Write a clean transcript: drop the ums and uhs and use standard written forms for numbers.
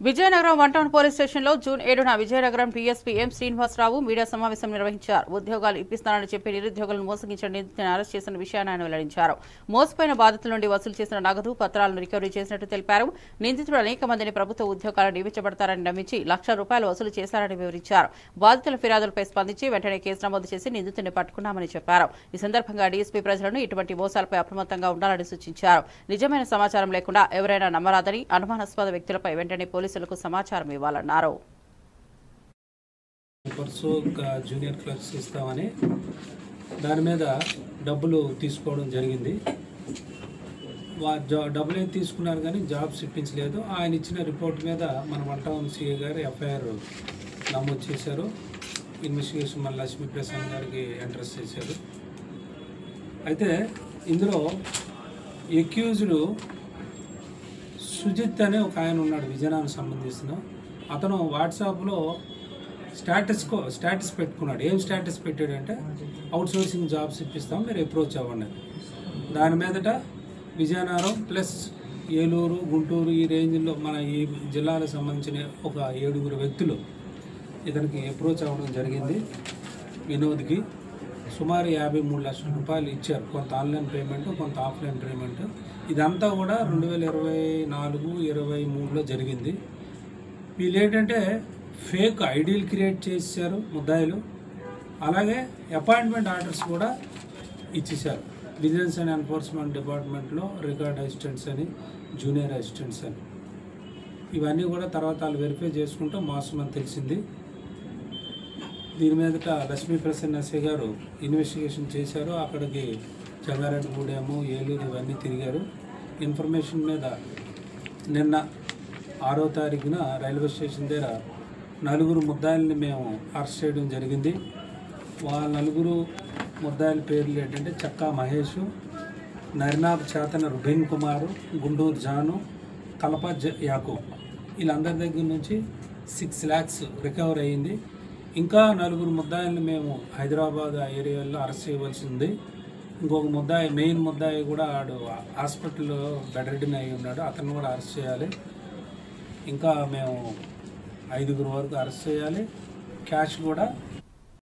Vizianagaram 1 town police స్టేషన్లో June 7న Vizianagaram DSP M Srinivasarao media సమావేశం నిర్వహించారు. ఉద్యోగాలు ఇప్పిస్తానని చెప్పి నిరుద్యోగులను మోసగించిన నిందితులను అరెస్ట్ చేసిన విషయాన్ని ఆయన వెల్లడించారు. మోసపోయిన బాధితుల నుండి వసూలు చేసిన నగదు పత్రాలను రికవరీ చేసినట్టు తెలిపారు. నిందితులు అనేక మందిని ప్రభుత్వ ఉద్యోగాలు నియమించబడతారని నమ్మించి ₹1,00,000 వసూలు చేశారని వివరించారు. బాధితుల ఫిర్యాదులపై స్పందించి వెంటనే కేసు నమోదు చేసి నిందితుడిని పట్టుకున్నామని చెప్పారు. ఈ సందర్భంగా డీఎస్పీ ప్రజలను ఇటువంటి మోసాలపై అప్రమత్తంగా ఉండాలని సూచించారు. నిజమైన సమాచారం లేకుండా ఎవరైనా నమ్మరాదని, అనుమానాస్పద వ్యక్తులపై వెంటనే పోలీసులకు సమాచారం ఇవ్వాలన్నారు. జూనియర్ క్లర్క్స్ ఇస్తామని దాని మీద డబ్బులు తీసుకోవడం జరిగింది. డబ్బులు అయితే తీసుకున్నారు కానీ జాబ్స్ ఇప్పించలేదు. ఆయన ఇచ్చిన రిపోర్ట్ మీద మన 1 టౌన్ సిఐ గారు ఎఫ్ఐఆర్ నమోదు చేశారు. ఇన్వెస్టిగేషన్ మన లక్ష్మీ ప్రసాద్ గారికి ఎంట్రెస్ట్ చేశారు. అయితే ఇందులో ఎక్యూజ్డ్ సుజిత్ అనే ఒక ఆయన ఉన్నాడు, విజయనగరం సంబంధించిన అతను. వాట్సాప్లో స్టేటస్ పెట్టుకున్నాడు. ఏం స్టేటస్ పెట్టాడంటే అవుట్ సోర్సింగ్ జాబ్స్ ఇప్పిస్తాం, మీరు అప్రోచ్ అవ్వండి. దాని మీదట విజయనగరం ప్లస్ ఏలూరు, గుంటూరు ఈ రేంజ్లో మన ఈ జిల్లాలకు సంబంధించిన ఒక 7 వ్యక్తులు ఇతనికి అప్రోచ్ అవ్వడం జరిగింది. వినోద్కి సుమారు ₹53 లక్షలు ఇచ్చారు. కొంత ఆన్లైన్ పేమెంట్, కొంత ఆఫ్లైన్ పేమెంట్. ఇదంతా కూడా 2024-23లో జరిగింది. వీళ్ళు ఏంటంటే ఫేక్ ఐడీలు క్రియేట్ చేశారు ముద్దాయిలు. అలాగే అపాయింట్మెంట్ ఆర్డర్స్ కూడా ఇచ్చేశారు. విజిలెన్స్ అండ్ ఎన్ఫోర్స్మెంట్ డిపార్ట్మెంట్లో రికార్డ్ అసిస్టెంట్స్ అని, జూనియర్ అసిస్టెంట్స్ అని, ఇవన్నీ కూడా తర్వాత వాళ్ళు వెరిఫై చేసుకుంటూ మోసం అని తెలిసింది. దీని మీదట లక్ష్మీ ప్రసన్న ఎస్ఐ గారు ఇన్వెస్టిగేషన్ చేశారు. అక్కడికి జంగారెడ్డిగూడెము, ఏలూరు ఇవన్నీ తిరిగారు. ఇన్ఫర్మేషన్ మీద నిన్న 6వ తారీఖున రైల్వే స్టేషన్ దగ్గర 4 ముద్దాయిల్ని మేము అరెస్ట్ చేయడం జరిగింది. వాళ్ళ 4 ముద్దాయిల పేర్లు ఏంటంటే చక్కా మహేష్, నరినాథ్ చేతన రుబిన్ కుమారు, గుంటూరు జాను, కలప యాకూబ్. వీళ్ళందరి దగ్గర నుంచి 6 lakhs రికవర్ అయ్యింది. ఇంకా 4 ముద్దాయిల్ని మేము హైదరాబాద్ ఆ ఏరియాలో అరెస్ట్ చేయవలసి ఉంది. ఇంకొక ముద్దాయి, మెయిన్ ముద్దాయి కూడా ఆడు హాస్పిటల్లో బెడ్ రెడీని అయి ఉన్నాడు, అతను కూడా అరెస్ట్ చేయాలి. ఇంకా మేము 5 వరకు అరెస్ట్ చేయాలి. క్యాష్ కూడా